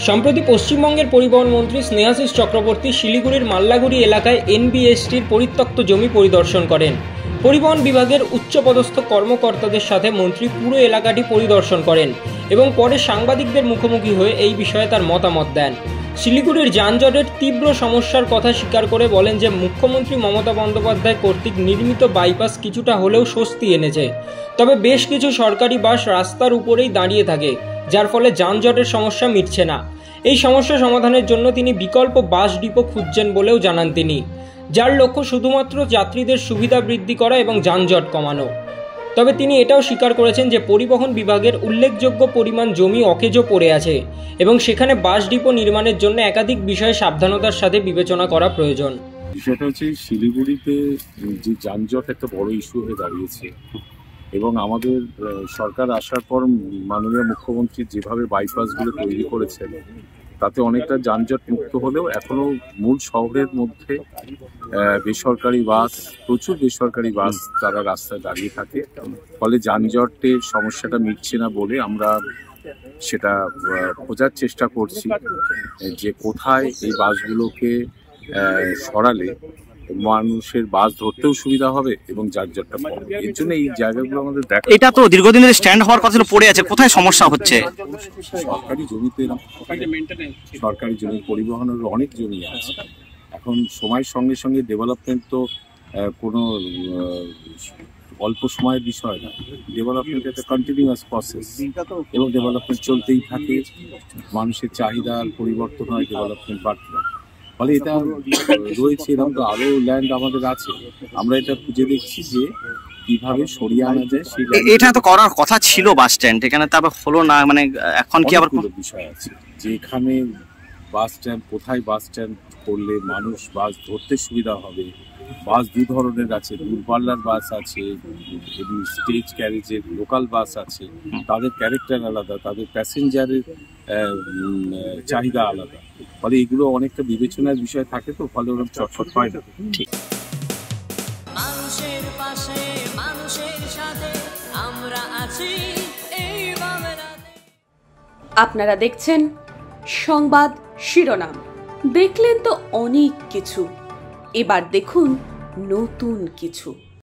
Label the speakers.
Speaker 1: সম্প্রতি পশ্চিমবঙ্গের পরিবহন মন্ত্রী স্নেহাশিস চক্রবর্তী শিলিগুড়ির মাল্লাগুড়ি এলাকায় এনবিএসটির পরিত্যক্ত জমি পরিদর্শন করেন। পরিবহন বিভাগের উচ্চপদস্থ কর্মকর্তাদের সাথে মন্ত্রী পুরো এলাকাটি পরিদর্শন করেন এবং পরে সাংবাদিকদের মুখোমুখি হয়ে এই বিষয়ে তার মতামত দেন। শিলিগুড়ির যানজটের তীব্র সমস্যার কথা স্বীকার করে বলেন যে মুখ্যমন্ত্রী মমতা বন্দ্যোপাধ্যায় কর্তৃক নির্মিত বাইপাস কিছুটা হলেও স্বস্তি এনেছে, তবে বেশ কিছু সরকারি বাস রাস্তার উপরেই দাঁড়িয়ে থাকে, যার ফলে যানজটের সমস্যা মিটছে না। এই সমস্যা সমাধানের জন্য তিনি বিকল্প বাস ডিপো খুঁজছেন বলেও জানান তিনি, যার লক্ষ্য শুধুমাত্র যাত্রীদের সুবিধা বৃদ্ধি করা এবং যানজট কমানো। তবে তিনি এটাও স্বীকার করেছেন যে পরিবহন বিভাগের উল্লেখযোগ্য পরিমাণ জমি অকেজো পড়ে আছে এবং সেখানে বাস ডিপো নির্মাণের জন্য একাধিক বিষয়ে সাবধানতার সাথে বিবেচনা করা প্রয়োজন।
Speaker 2: বিষয়টা হচ্ছে শিলিগুড়িতে যে যানজট একটা বড় ইস্যু হয়ে দাঁড়িয়েছে এবং আমাদের সরকার আসার পর মাননীয় মুখ্যমন্ত্রী যেভাবে বাইপাসগুলো তৈরি করেছেন তাতে অনেকটা যানজট মুক্ত হলেও এখনো মূল শহরের মধ্যে প্রচুর বেসরকারি বাস তারা রাস্তায় দাঁড়িয়ে থাকে, ফলে যানজটের সমস্যাটা মিটছে না বলে আমরা সেটা খোঁজার চেষ্টা করছি যে কোথায় এই বাসগুলোকে সরালে মানুষের বাস ধরতেও সুবিধা হবে এবং যানজটটা কমবে। এর জন্য এই জায়গাগুলো আমাদের দেখা।
Speaker 3: এটা তো দীর্ঘদিনের স্ট্যান্ড হওয়ার কথা পড়ে আছে, কোথায় সমস্যা হচ্ছে?
Speaker 2: সরকারি জমিতে, সরকারি জমি, পরিবহনের অনেক জমি আছে। এখন সময়ের সঙ্গে সঙ্গে ডেভেলপমেন্ট তো কোনো অল্প সময়ের বিষয় না। ডেভেলপমেন্ট একটা কন্টিনিউয়াস প্রসেস এবং ডেভেলপমেন্ট চলতেই থাকে, মানুষের চাহিদার পরিবর্তন হয়, ডেভেলপমেন্ট বাড়তে থাকে। ফলে এটা রয়েছে, এরকম তো আরো ল্যান্ড আমাদের আছে, আমরা এটা খুঁজে দেখছি যে কিভাবে সরিয়ে আনা যায়।
Speaker 3: এটা তো করার কথা ছিল বাস স্ট্যান্ড, এখানে তবে হলো না, মানে এখন কি আবার
Speaker 2: বিষয় আছে যে এখানে বাস স্ট্যান্ড, কোথায় বাস স্ট্যান্ড করলে মানুষ বাস ধরতে সুবিধা হবে। বাস দু ধরনের আছে, দূরপাল্লার বাস আছে, স্টেজ ক্যারেজের লোকাল বাস আছে, তাদের ক্যারেক্টার আলাদা, তাদের প্যাসেঞ্জারের চাহিদা আলাদা, ফলে এগুলো অনেকটা বিবেচনার বিষয় থাকে, তো ফলে ওরকম চটপট হয় না। ঠিক
Speaker 4: মানুষের পাশে, মানুষের সাথে আমরা আছি এই বাংলাতে।
Speaker 5: আপনারা দেখছেন সংবাদ শিরোনাম। দেখলেন তো অনেক কিছু, এবার দেখুন নতুন কিছু।